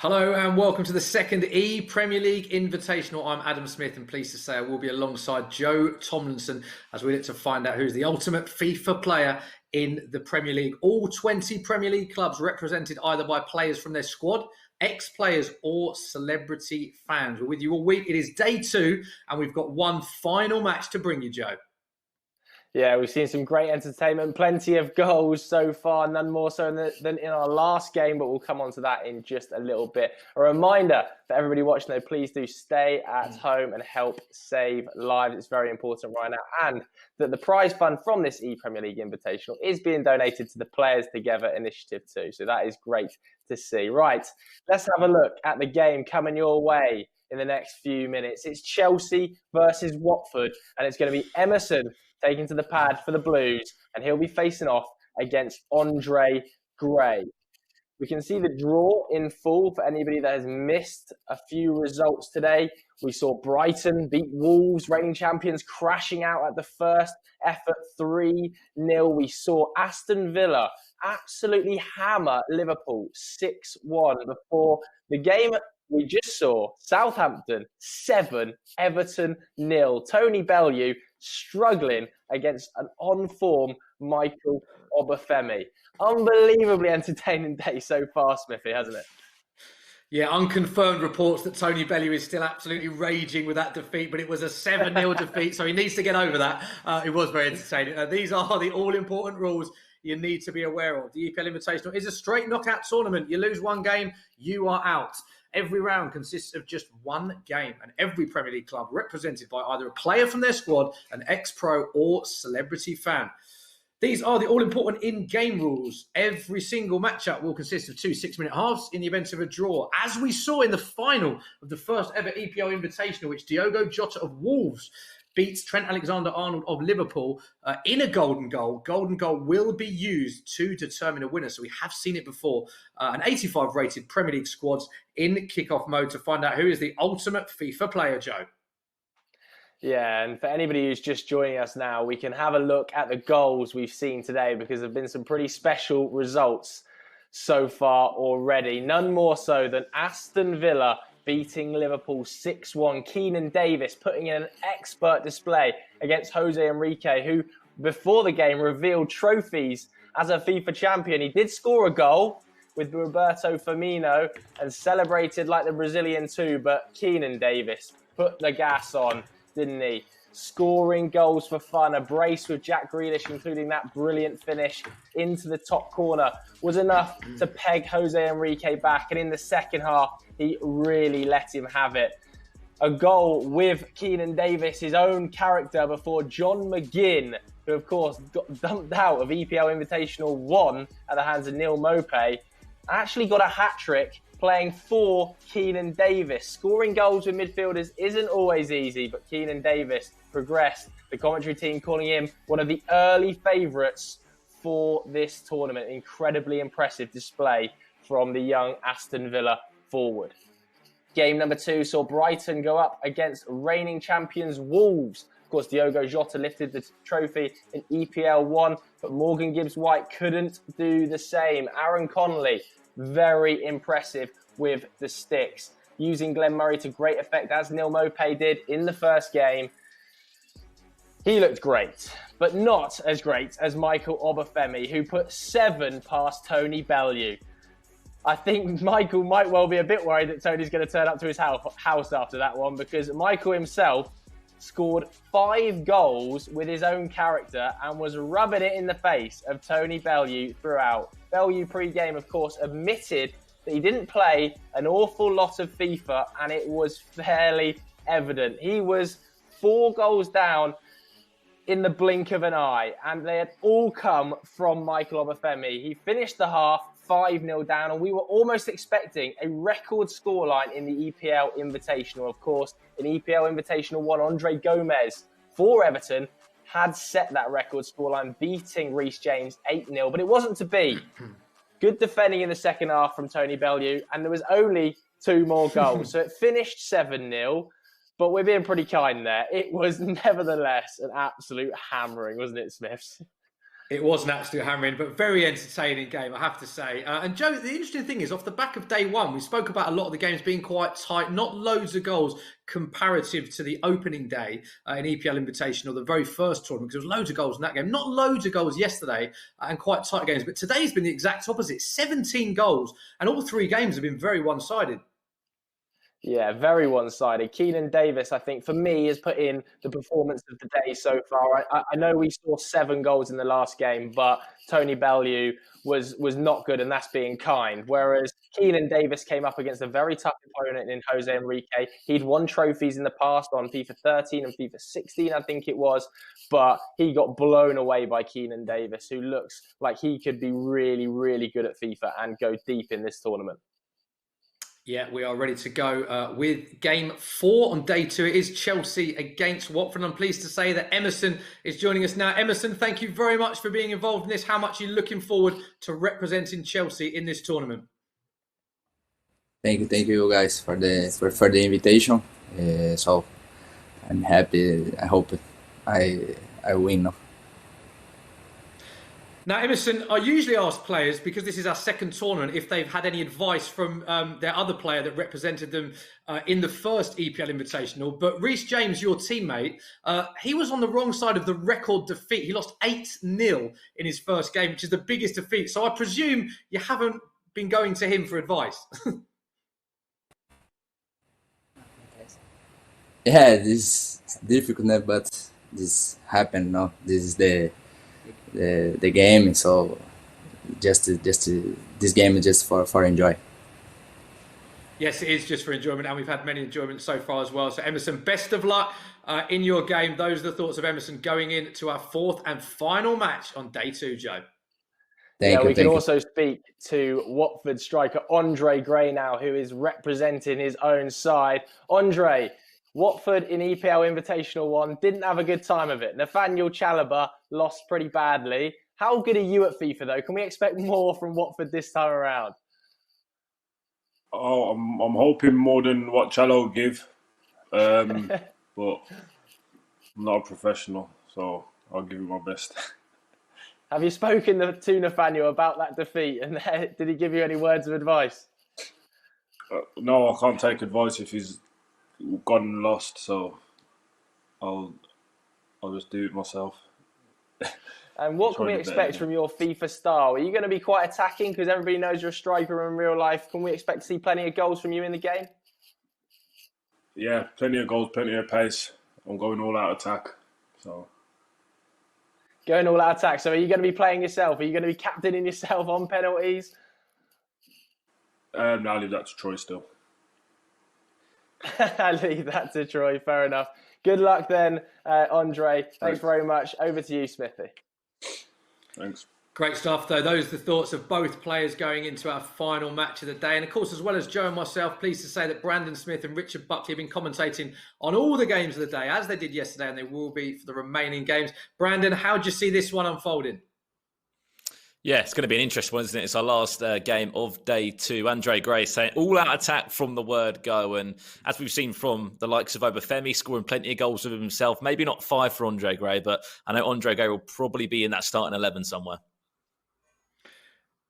Hello and welcome to the second ePremier League Invitational. I'm Adam Smith and pleased to say I will be alongside Joe Tomlinson as we look to find out who's the ultimate FIFA player in the Premier League. All 20 Premier League clubs represented either by players from their squad, ex-players or celebrity fans. We're with you all week. It is day 2 and we've got one final match to bring you, Joe. Yeah, we've seen some great entertainment, plenty of goals so far, none more so than in our last game, but we'll come on to that in just a little bit. A reminder for everybody watching though, please do stay at home and help save lives. It's very important right now. And that the prize fund from this ePremier League Invitational is being donated to the Players Together initiative too. So that is great to see. Right, let's have a look at the game coming your way in the next few minutes. It's Chelsea versus Watford, and it's going to be Emerson taking to the pad for the Blues, and he'll be facing off against Andre Gray. We can see the draw in full for anybody that has missed a few results today. We saw Brighton beat Wolves, reigning champions, crashing out at the first effort 3-0. We saw Aston Villa absolutely hammer Liverpool 6-1 before the game. We just saw Southampton 7, Everton 0. Tony Bellew struggling against an on-form Michael Obafemi. Unbelievably entertaining day so far, Smithy, hasn't it? Yeah, unconfirmed reports that Tony Bellew is still absolutely raging with that defeat, but it was a 7-0 defeat, so he needs to get over that. It was very entertaining. These are the all-important rules you need to be aware of. The EPL Invitational is a straight knockout tournament. You lose one game, you are out. Every round consists of just one game, and every Premier League club represented by either a player from their squad, an ex-pro or celebrity fan. These are the all-important in-game rules. Every single matchup will consist of 2 6-minute halves in the event of a draw, as we saw in the final of the first ever EPL Invitational, which Diogo Jota of Wolves beats Trent Alexander-Arnold of Liverpool in a golden goal. Golden goal will be used to determine a winner. So we have seen it before. An 85 rated Premier League squads in kickoff mode to find out who is the ultimate FIFA player, Joe. Yeah, and for anybody who's just joining us now, we can have a look at the goals we've seen today because there have been some pretty special results so far already. None more so than Aston Villa beating Liverpool 6-1. Keenan Davis putting in an expert display against Jose Enrique, who before the game revealed trophies as a FIFA champion. He did score a goal with Roberto Firmino and celebrated like the Brazilian too, but Keenan Davis put the gas on, didn't he? Scoring goals for fun, a brace with Jack Grealish, including that brilliant finish into the top corner, was enough to peg Jose Enrique back. And in the second half, he really let him have it. A goal with Keenan Davis, his own character, before John McGinn, who of course got dumped out of EPL Invitational 1 at the hands of Neil Maupay, actually got a hat-trick playing for Keenan Davis. Scoring goals with midfielders isn't always easy, but Keenan Davis progressed. The commentary team calling him one of the early favourites for this tournament. Incredibly impressive display from the young Aston Villa forward. Game number 2 saw Brighton go up against reigning champions Wolves. Of course, Diogo Jota lifted the trophy in EPL 1, but Morgan Gibbs-White couldn't do the same. Aaron Connolly, very impressive with the sticks, using Glenn Murray to great effect, as Neil Maupay did in the first game. He looked great, but not as great as Michael Obafemi, who put 7 past Tony Bellew. I think Michael might well be a bit worried that Tony's going to turn up to his house after that one, because Michael himself scored 5 goals with his own character and was rubbing it in the face of Tony Bellew throughout. Bellew pre-game, of course, admitted that he didn't play an awful lot of FIFA, and it was fairly evident. He was 4 goals down in the blink of an eye, and they had all come from Michael Obafemi. He finished the half 5-0 down, and we were almost expecting a record scoreline in the EPL Invitational. Of course, in EPL Invitational 1, Andre Gomez for Everton had set that record scoreline, beating Reece James 8-0, but it wasn't to be. Good defending in the second half from Tony Bellew, and there was only 2 more goals. So it finished 7-0, but we're being pretty kind there. It was nevertheless an absolute hammering, wasn't it, Smiths? It was an absolute hammering, but very entertaining game, I have to say. And Joe, the interesting thing is, off the back of day one, we spoke about a lot of the games being quite tight, not loads of goals comparative to the opening day in EPL Invitational, the very first tournament, because there was loads of goals in that game. Not loads of goals yesterday and quite tight games, but today's been the exact opposite. 17 goals, and all three games have been very one-sided. Yeah, very one-sided. Keenan Davis, I think, for me, has put in the performance of the day so far. I know we saw 7 goals in the last game, but Tony Bellew was not good, and that's being kind. Whereas Keenan Davis came up against a very tough opponent in Jose Enrique. He'd won trophies in the past on FIFA 13 and FIFA 16, I think it was, but he got blown away by Keenan Davis, who looks like he could be really, really good at FIFA and go deep in this tournament. Yeah, we are ready to go with game 4 on day 2. It is Chelsea against Watford. I'm pleased to say that Emerson is joining us now. Emerson, thank you very much for being involved in this. How much are you looking forward to representing Chelsea in this tournament? Thank you guys for the invitation. So I'm happy. I hope I win. Now, Emerson, I usually ask players, because this is our second tournament, if they've had any advice from their other player that represented them in the first EPL Invitational. But Reece James, your teammate, he was on the wrong side of the record defeat. He lost 8-0 in his first game, which is the biggest defeat. So I presume you haven't been going to him for advice. Yeah, this is difficult, but this happened. No, this is the game. So just this game is just for enjoy. Yes, it is just for enjoyment, and we've had many enjoyments so far as well. So Emerson, best of luck in your game. Those are the thoughts of Emerson going into our 4th and final match on day 2, Joe. We can also speak to Watford striker Andre Gray now, who is representing his own side. Andre, Watford in EPL Invitational 1 didn't have a good time of it. Nathaniel Chalobah lost pretty badly. How good are you at FIFA, though? Can we expect more from Watford this time around? Oh, I'm hoping more than what Chalo give, but I'm not a professional, so I'll give it my best. Have you spoken to Nathaniel about that defeat, and did he give you any words of advice? No, I can't take advice if he's gone and lost, so I'll just do it myself. And what can we expect from your FIFA style? Are you going to be quite attacking, because everybody knows you're a striker in real life? Can we expect to see plenty of goals from you in the game? Yeah, plenty of goals, plenty of pace. I'm going all out attack. So going all out attack. So are you going to be playing yourself? Are you going to be captaining yourself on penalties? No, I'll leave that to Troy still. I'll leave that to Troy. Fair enough. Good luck then, Andre. Thanks very much. Over to you, Smithy. Thanks. Great stuff, though. Those are the thoughts of both players going into our final match of the day. And of course, as well as Joe and myself, pleased to say that Brandon Smith and Richard Buckley have been commentating on all the games of the day, as they did yesterday, and they will be for the remaining games. Brandon, how do you see this one unfolding? Yeah, it's going to be an interesting one, isn't it? It's our last game of day 2. Andre Gray saying all-out attack from the word go. And as we've seen from the likes of Obafemi, scoring plenty of goals with himself, maybe not 5 for Andre Gray, but I know Andre Gray will probably be in that starting 11 somewhere.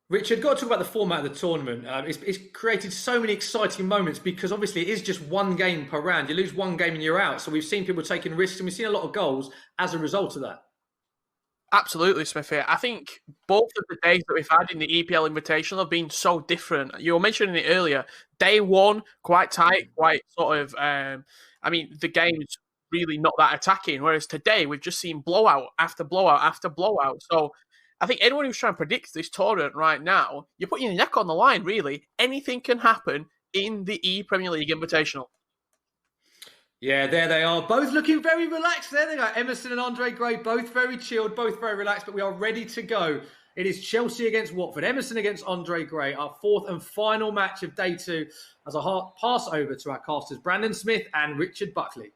Richard, got to talk about the format of the tournament. It's created so many exciting moments because obviously it is just one game per round. You lose one game and you're out. So we've seen people taking risks and we've seen a lot of goals as a result of that. Absolutely, Smithy. I think both of the days that we've had in the EPL Invitational have been so different. You were mentioning it earlier. Day 1, quite tight, quite sort of... the game's really not that attacking, whereas today we've just seen blowout after blowout after blowout. So I think anyone who's trying to predict this tournament right now, you're putting your neck on the line, really. Anything can happen in the ePremier League Invitational. Yeah, there they are. Both looking very relaxed there. They got Emerson and Andre Gray, both very chilled, both very relaxed, but we are ready to go. It is Chelsea against Watford, Emerson against Andre Gray, our 4th and final match of day 2, as I pass over to our casters, Brandon Smith and Richard Buckley.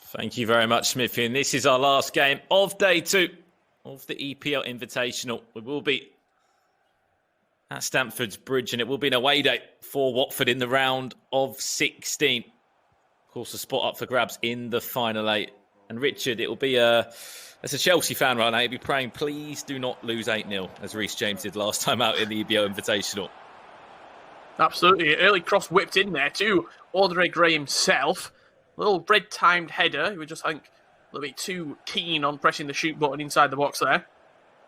Thank you very much, Smithy. And this is our last game of day 2 of the EPL Invitational. We will be at Stamford Bridge, and it will be an away day for Watford in the round of 16. Of course, a spot up for grabs in the final 8 And Richard, it will be as a Chelsea fan right now, he'll be praying, please do not lose 8-0, as Reece James did last time out in the EBO Invitational. Absolutely. Early cross whipped in there to Andre Gray himself. Little red-timed header. He was just, I think, a little bit too keen on pressing the shoot button inside the box there.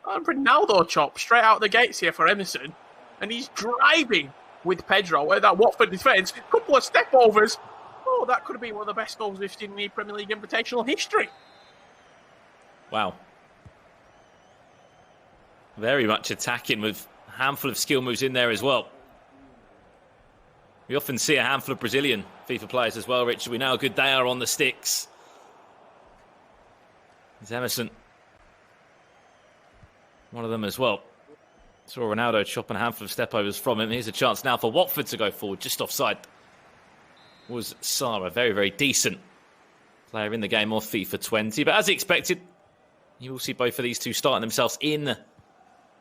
And Ronaldo chop straight out the gates here for Emerson. And he's driving with Pedro. Where that Watford defence, couple of step-overs. Oh, that could have been one of the best goals we've seen in the Premier League Invitational history. Wow. Very much attacking with a handful of skill moves in there as well. We often see a handful of Brazilian FIFA players as well, Richard. We know how good they are on the sticks. It's Emerson. One of them as well. Saw Ronaldo chopping a handful of step-overs from him. Here's a chance now for Watford to go forward. Just offside was Sara. Very, very decent player in the game of FIFA 20. But as expected, you will see both of these two starting themselves in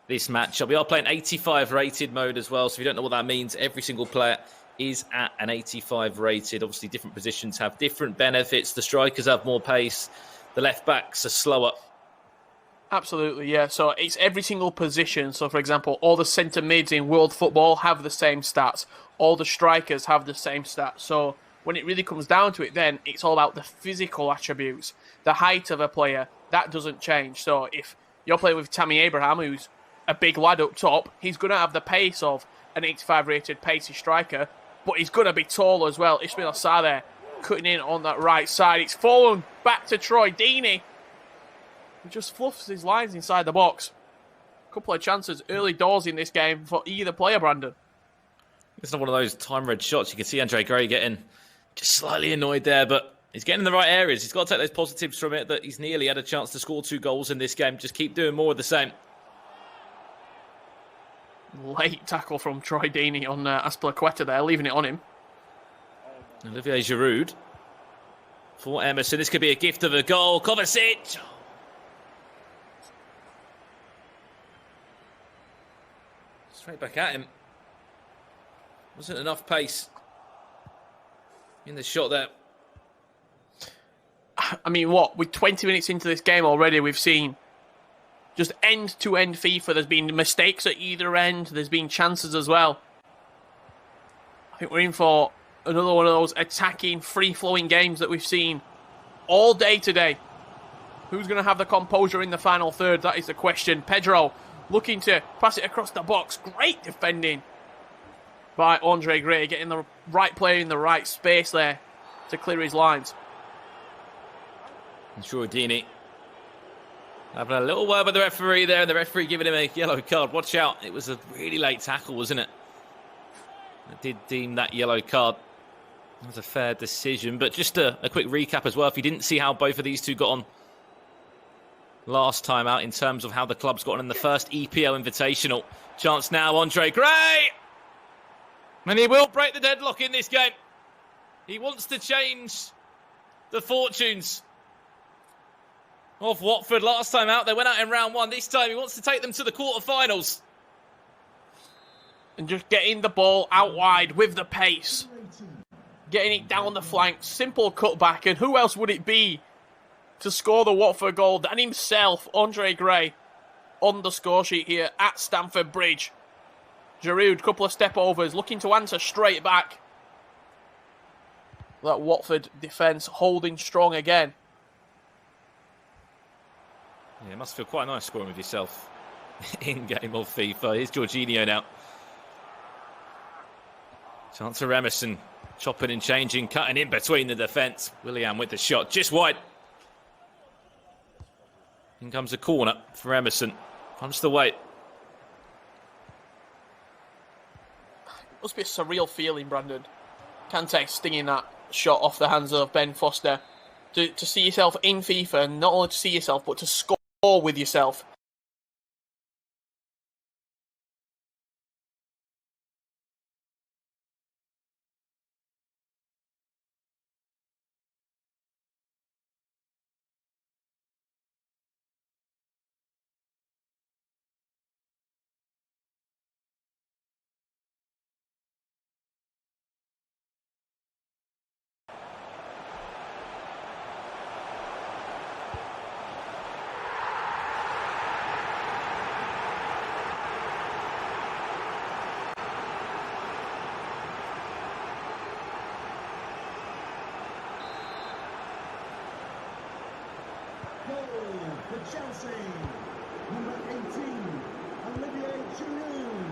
this matchup. We are playing 85 rated mode as well. So if you don't know what that means, every single player is at an 85 rated. Obviously, different positions have different benefits. The strikers have more pace. The left backs are slower. Absolutely, yeah. So it's every single position. So, for example, all the centre mids in world football have the same stats. All the strikers have the same stats. So when it really comes down to it, then it's all about the physical attributes. The height of a player, that doesn't change. So if you're playing with Tammy Abraham, who's a big lad up top, he's going to have the pace of an 85 rated pacey striker, but he's going to be tall as well. Ismail Sarr there, cutting in on that right side. It's fallen back to Troy Deeney. He just fluffs his lines inside the box. A couple of chances early doors in this game for either player, Brandon. It's not one of those time-read shots. You can see Andre Gray getting just slightly annoyed there, but he's getting in the right areas. He's got to take those positives from it, that he's nearly had a chance to score 2 goals in this game. Just keep doing more of the same. Late tackle from Troy Deeney on Azpilicueta there, leaving it on him. Olivier Giroud for Emerson. This could be a gift of a goal. Kovacic. Straight back at him. Wasn't enough pace in the shot there. I mean, what? With 20 minutes into this game already, we've seen just end-to-end FIFA. There's been mistakes at either end. There's been chances as well. I think we're in for another one of those attacking, free-flowing games that we've seen all day today. Who's going to have the composure in the final third? That is the question. Pedro looking to pass it across the box. Great defending by Andre Gray, getting the right player in the right space there to clear his lines. And Deeney having a little word with the referee there, and the referee giving him a yellow card. Watch out. It was a really late tackle, wasn't it? I did deem that yellow card. It was a fair decision. But just a quick recap as well. If you didn't see how both of these two got on last time out in terms of how the club's got on in the first EPL Invitational. Chance now, Andre Gray! And he will break the deadlock in this game. He wants to change the fortunes of Watford. Last time out, they went out in round 1. This time, he wants to take them to the quarterfinals. And just getting the ball out wide with the pace. Getting it down the flank. Simple cutback. And who else would it be to score the Watford goal than himself, Andre Gray, on the score sheet here at Stamford Bridge. Giroud, couple of step overs, looking to answer straight back. That Watford defence holding strong again. Yeah, it must feel quite nice scoring with yourself in game of FIFA. Here's Jorginho now. Chance for Emerson, chopping and changing, cutting in between the defence. Willian with the shot, just wide. In comes a corner for Emerson. Punch the weight. Must be a surreal feeling, Brandon. Kanté stinging that shot off the hands of Ben Foster. To see yourself in FIFA, and not only to see yourself, but to score with yourself. Chelsea, number 18, Olivier Giroud.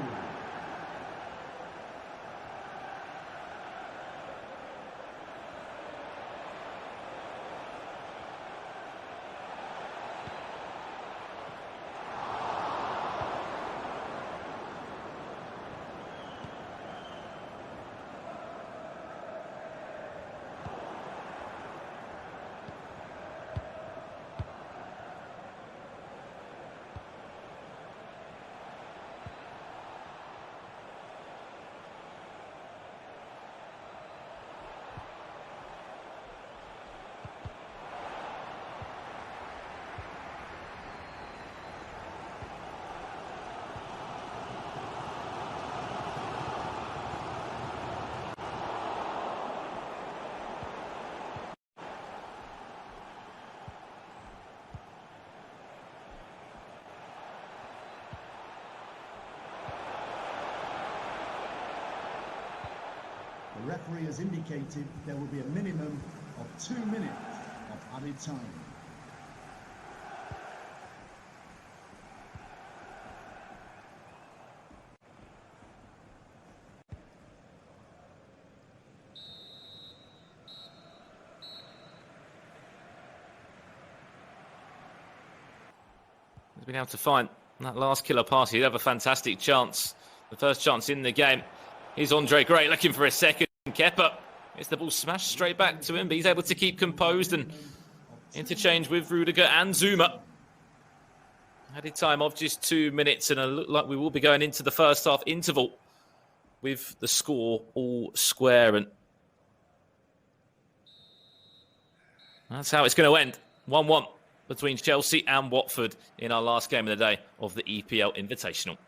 The referee has indicated there will be a minimum of 2 minutes of added time. He's been able to find that last killer pass. He'd have a fantastic chance. The first chance in the game. Here's Andre Gray looking for a second. Kepa gets the ball smashed straight back to him, but he's able to keep composed and interchange with Rudiger and Zuma. Added time of just 2 minutes, and it look like we will be going into the first half interval with the score all square. And that's how it's going to end. 1-1 between Chelsea and Watford in our last game of the day of the EPL Invitational.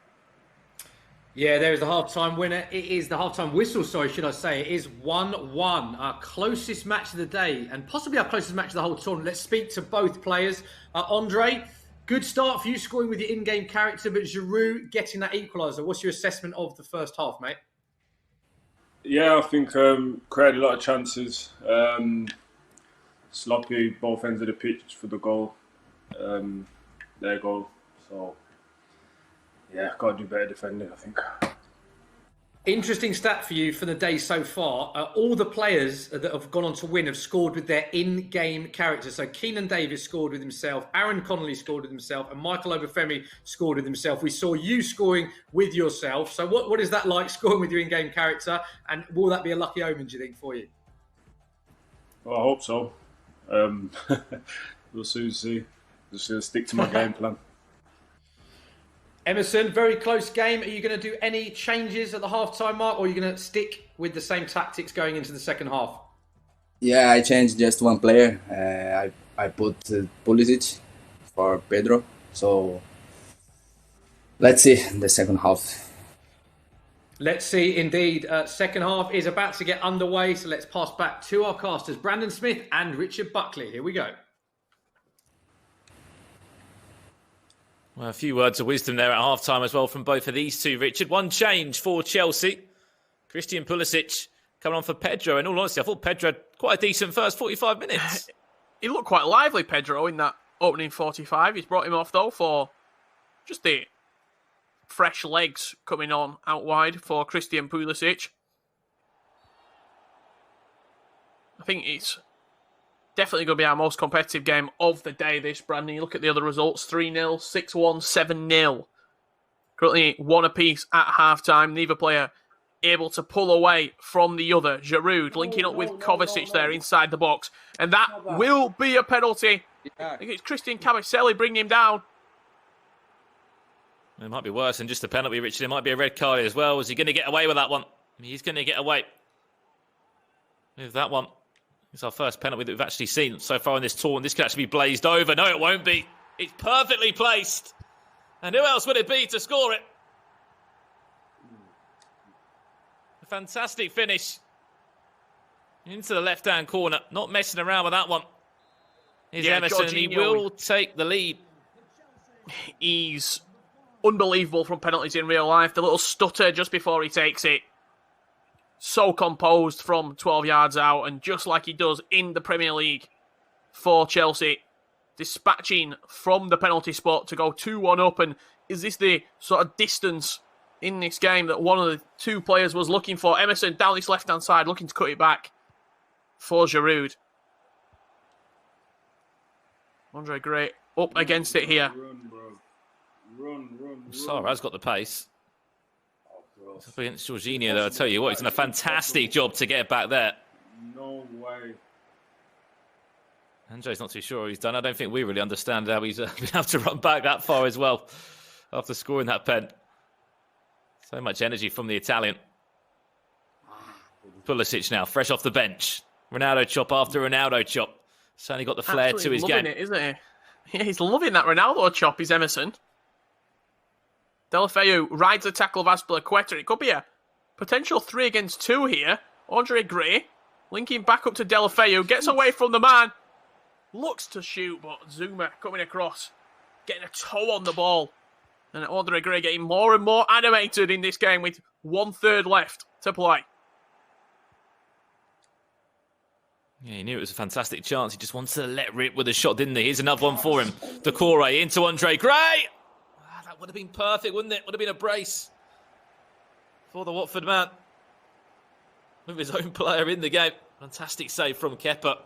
Yeah, there is the half-time winner. It is the half-time whistle, should I say. It is 1-1, our closest match of the day and possibly our closest match of the whole tournament. Let's speak to both players. Andre, good start for you scoring with your in-game character, but Giroud getting that equaliser. What's your assessment of the first half, mate? Yeah, I think created a lot of chances. Sloppy both ends of the pitch for the goal. Their goal. So, yeah, got to do better defending, I think. Interesting stat for you for the day so far. All the players that have gone on to win have scored with their in-game character. So Keenan Davis scored with himself, Aaron Connolly scored with himself, and Michael Obafemi scored with himself. We saw you scoring with yourself. So what is that like, scoring with your in-game character? And will that be a lucky omen, do you think, for you? Well, I hope so. We'll soon see. Just stick to my game plan. Emerson, very close game. Are you going to do any changes at the half-time mark, or are you going to stick with the same tactics going into the second half? Yeah, I changed just one player. I put Pulisic for Pedro. So let's see the second half. Let's see, indeed. Second half is about to get underway, so let's pass back to our casters, Brandon Smith and Richard Buckley. Here we go. Well, a few words of wisdom there at half-time as well from both of these two, Richard. One change for Chelsea. Christian Pulisic coming on for Pedro. And all honesty, I thought Pedro had quite a decent first 45 minutes. He looked quite lively, Pedro, in that opening 45. He's brought him off, though, for just the fresh legs coming on out wide for Christian Pulisic. I think it's definitely going to be our most competitive game of the day, this, Brandon. You look at the other results, 3-0, 6-1, 7-0. Currently one apiece at half-time. Neither player able to pull away from the other. Giroud linking up with Kovacic there inside the box. And that will be a penalty. I think it's Christian Cabaselli bringing him down. It might be worse than just a penalty, Richard. It might be a red card as well. Is he going to get away with that one? He's going to get away with that one. It's our first penalty that we've actually seen so far in this tour, and this could actually be blazed over. No, it won't be. It's perfectly placed. And who else would it be to score it? A fantastic finish. Into the left-hand corner. Not messing around with that one. Here's Emerson, and he will take the lead. He's unbelievable from penalties in real life. The little stutter just before he takes it. So composed from 12 yards out, and just like he does in the Premier League for Chelsea, dispatching from the penalty spot to go 2-1 up. And is this the sort of distance in this game that one of the two players was looking for? Emerson down this left-hand side, looking to cut it back for Giroud. Andre Gray up against it here. Run. Sarah's got the pace. It's up against Jorginho, though. I'll tell you what, he's done a fantastic job to get back there. No way. Andre's not too sure what he's done. I don't think we really understand how he's been able to run back that far as well after scoring that pen. So much energy from the Italian. Pulisic now, fresh off the bench. Ronaldo chop after Ronaldo chop. Certainly got the flair to his game. It, isn't he? Yeah, he's loving that Ronaldo chop, he's Emerson. Deulofeu rides the tackle of Azpilicueta. It could be a potential 3 against 2 here. Andre Gray linking back up to Deulofeu. Gets away from the man. Looks to shoot, but Zuma coming across. Getting a toe on the ball. And Andre Gray getting more and more animated in this game with 1/3 left to play. Yeah, he knew it was a fantastic chance. He just wanted to let rip with a shot, didn't he? Here's another one for him. Decore into Andre Gray. That would have been perfect, wouldn't it? Would have been a brace for the Watford man. With his own player in the game. Fantastic save from Kepa.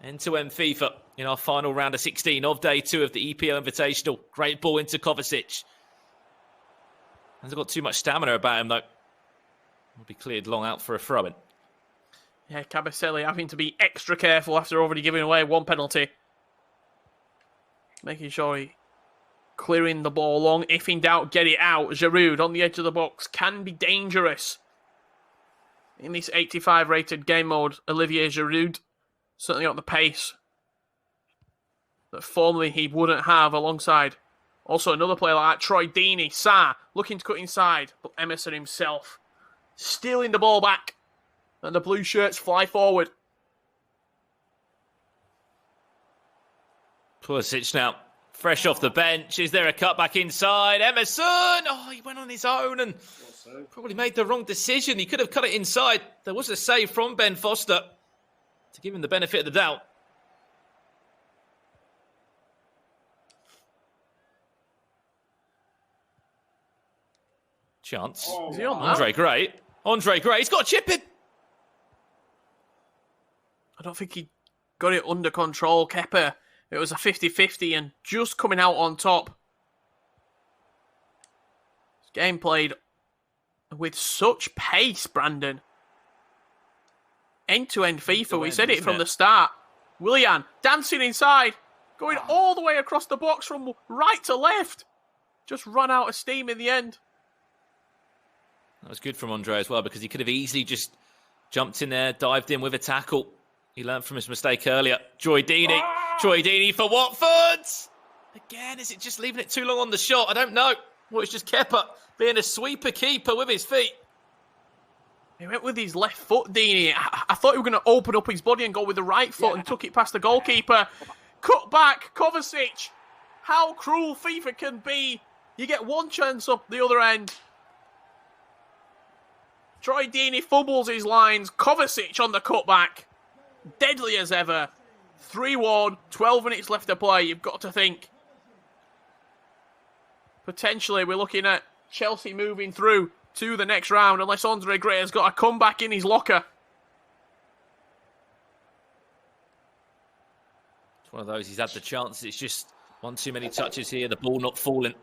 End-to-end FIFA in our final round of 16 of day 2 of the EPL Invitational. Great ball into Kovacic. Hasn't got too much stamina about him, though. Will be cleared long out for a throw-in. Yeah, Cabaselli having to be extra careful after already giving away 1 penalty. Making sure he clearing the ball long. If in doubt, get it out. Giroud on the edge of the box can be dangerous. In this 85 rated game mode, Olivier Giroud certainly got the pace that formerly he wouldn't have alongside. Also another player like that, Troy Deeney. Sarr looking to cut inside, but Emerson himself stealing the ball back. And the blue shirts fly forward. Pulisic now, fresh off the bench. Is there a cut back inside? Emerson! Oh, he went on his own and probably made the wrong decision. He could have cut it inside. There was a save from Ben Foster to give him the benefit of the doubt. Chance. Is he on that? Andre Gray. Andre Gray. He's got a chip in. I don't think he got it under control, Kepa. It was a 50-50 and just coming out on top. This game played with such pace, Brandon. End-to-end FIFA, we said it from the start. Willian dancing inside, going all the way across the box from right to left. Just run out of steam in the end. That was good from Andre as well, because he could have easily just jumped in there, dived in with a tackle. He learned from his mistake earlier. Troy Deeney. Troy Deeney for Watford. Again, is it just leaving it too long on the shot? I don't know. Well, it's just Kepa being a sweeper keeper with his feet. He went with his left foot, Deeney. I thought he was going to open up his body and go with the right foot and took it past the goalkeeper. Cut back, Kovacic. How cruel FIFA can be. You get one chance up the other end. Troy Deeney fumbles his lines. Kovacic on the cutback. Deadly as ever. 3-1, 12 minutes left to play. You've got to think. Potentially, we're looking at Chelsea moving through to the next round, unless Andre Gray has got a comeback in his locker. It's one of those, he's had the chance. It's just one too many touches here. The ball not falling.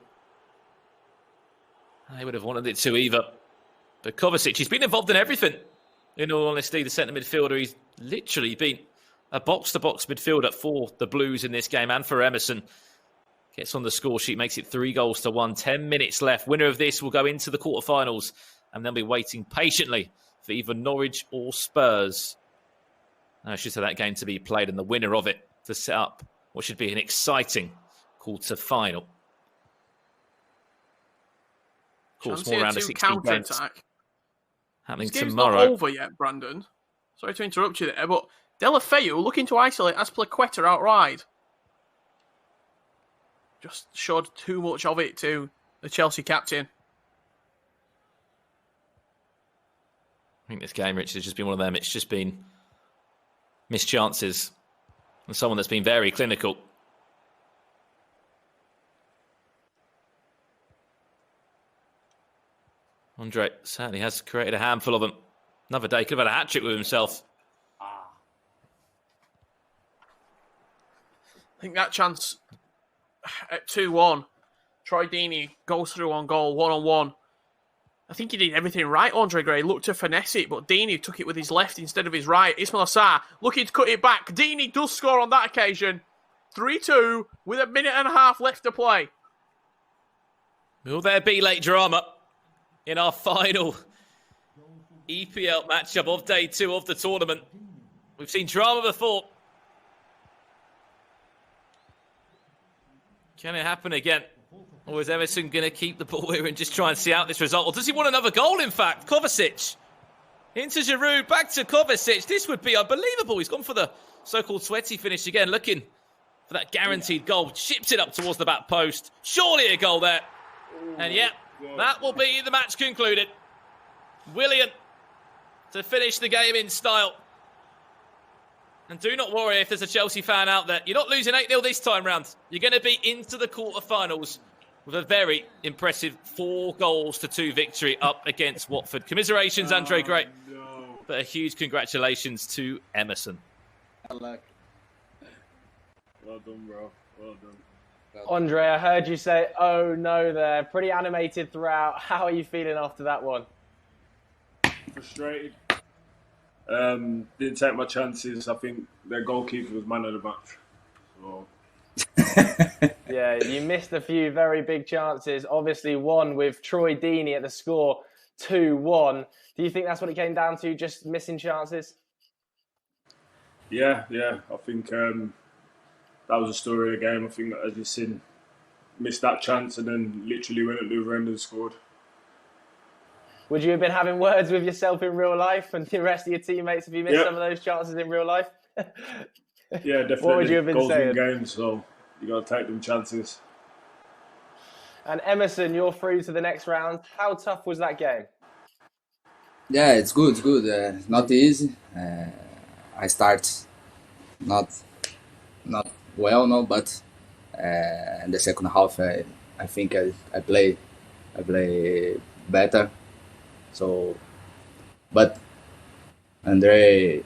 They would have wanted it to either. But Kovacic, he's been involved in everything. In all honesty, the centre midfielder, he's literally been a box-to-box midfielder for the Blues in this game and for Emerson. Gets on the score sheet, makes it 3-1. 10 minutes left. Winner of this will go into the quarterfinals and they'll be waiting patiently for either Norwich or Spurs. I should say that game to be played and the winner of it to set up what should be an exciting quarter-final. Of course, more round of 16 games happening this game's tomorrow. Not over yet, Brandon. Sorry to interrupt you there, but Deulofeu looking to isolate Azpilicueta outright. Just showed too much of it to the Chelsea captain. I think this game, Rich, has just been one of them. It's just been missed chances. And someone that's been very clinical. Andre certainly has created a handful of them. Another day, could have had a hat-trick with himself. I think that chance at 2-1, Troy Deeney goes through on goal, one-on-one. I think he did everything right, Andre Gray. Looked to finesse it, but Deeney took it with his left instead of his right. Ismail Assar looking to cut it back. Deeney does score on that occasion. 3-2 with a minute and a half left to play. Will there be late drama in our final EPL matchup of day 2 of the tournament? We've seen drama before. Can it happen again? Or is Emerson going to keep the ball here and just try and see out this result? Or does he want another goal, in fact? Kovacic into Giroud, back to Kovacic. This would be unbelievable. He's gone for the so-called sweaty finish again, looking for that guaranteed goal. Chips it up towards the back post. Surely a goal there. And yeah, that will be the match concluded. Willian to finish the game in style. And do not worry if there's a Chelsea fan out there. You're not losing 8-0 this time round. You're going to be into the quarterfinals with a very impressive 4-2 victory up against Watford. Commiserations, Andre Gray. No. But a huge congratulations to Emerson. Well done, bro. Well done. Andre, I heard you say, oh no there. Pretty animated throughout. How are you feeling after that one? Frustrated. Didn't take my chances. I think their goalkeeper was man of the match. So. Yeah, you missed a few very big chances. Obviously, one with Troy Deeney at the score, 2-1. Do you think that's what it came down to, just missing chances? Yeah. I think that was the story of the game. I think that, as you've seen, missed that chance and then literally went at the other end and scored. Would you have been having words with yourself in real life and the rest of your teammates if you missed some of those chances in real life? Yeah, definitely. What would you have been Goals saying? in games, so you got to take them chances. And Emerson, you're through to the next round. How tough was that game? Yeah, it's good. Not easy. I start not well, no, but in the second half, I think I play better. So, but Andre,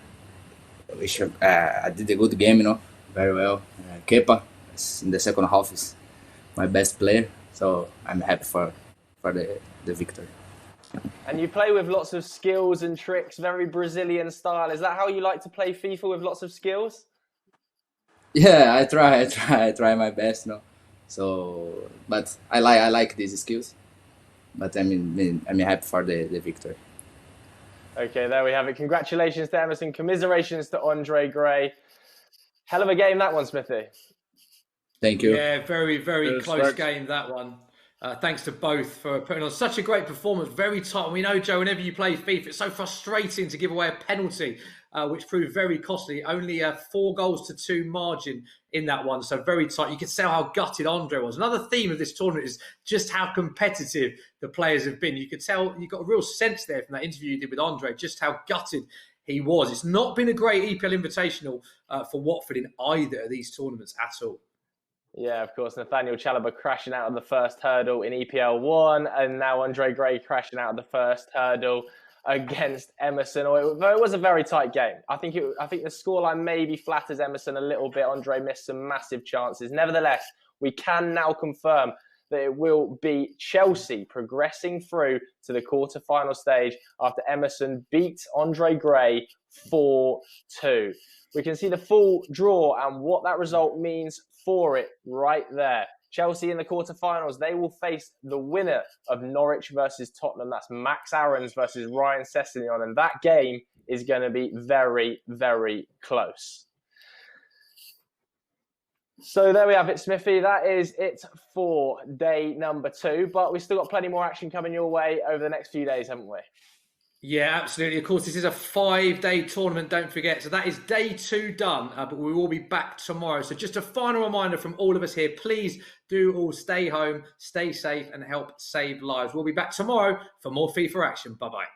I did a good game, very well. Kepa in the second half is my best player, so I'm happy for the victory. And you play with lots of skills and tricks, very Brazilian style. Is that how you like to play FIFA, with lots of skills? Yeah, I try my best, So, but I like these skills. But I'm happy for the victory. Okay, there we have it. Congratulations to Emerson. Commiserations to Andre Gray. Hell of a game that one, Smithy. Thank you. Yeah, very, very close game, that one. Thanks to both for putting on such a great performance. Very tight. And we know, Joe, whenever you play FIFA, it's so frustrating to give away a penalty, which proved very costly. Only a 4-2 margin in that one. So very tight. You could tell how gutted Andre was. Another theme of this tournament is just how competitive the players have been. You could tell, you got a real sense there from that interview you did with Andre, just how gutted he was. It's not been a great EPL Invitational for Watford in either of these tournaments at all. Yeah, of course. Nathaniel Chalobah crashing out of the first hurdle in EPL 1, and now Andre Gray crashing out of the first hurdle against Emerson. It was a very tight game. I think the scoreline maybe flatters Emerson a little bit. Andre missed some massive chances. Nevertheless, we can now confirm that it will be Chelsea progressing through to the quarter-final stage after Emerson beat Andre Gray 4-2. We can see the full draw and what that result means for it right there. Chelsea in the quarterfinals, they will face the winner of Norwich versus Tottenham. That's Max Aarons versus Ryan Sessegnon. And that game is going to be very, very close. So there we have it, Smithy. That is it for day number 2. But we've still got plenty more action coming your way over the next few days, haven't we? Yeah, absolutely. Of course, this is a 5-day tournament, don't forget. So that is day 2 done, but we will be back tomorrow. So just a final reminder from all of us here, please do all stay home, stay safe, and help save lives. We'll be back tomorrow for more FIFA action. Bye-bye.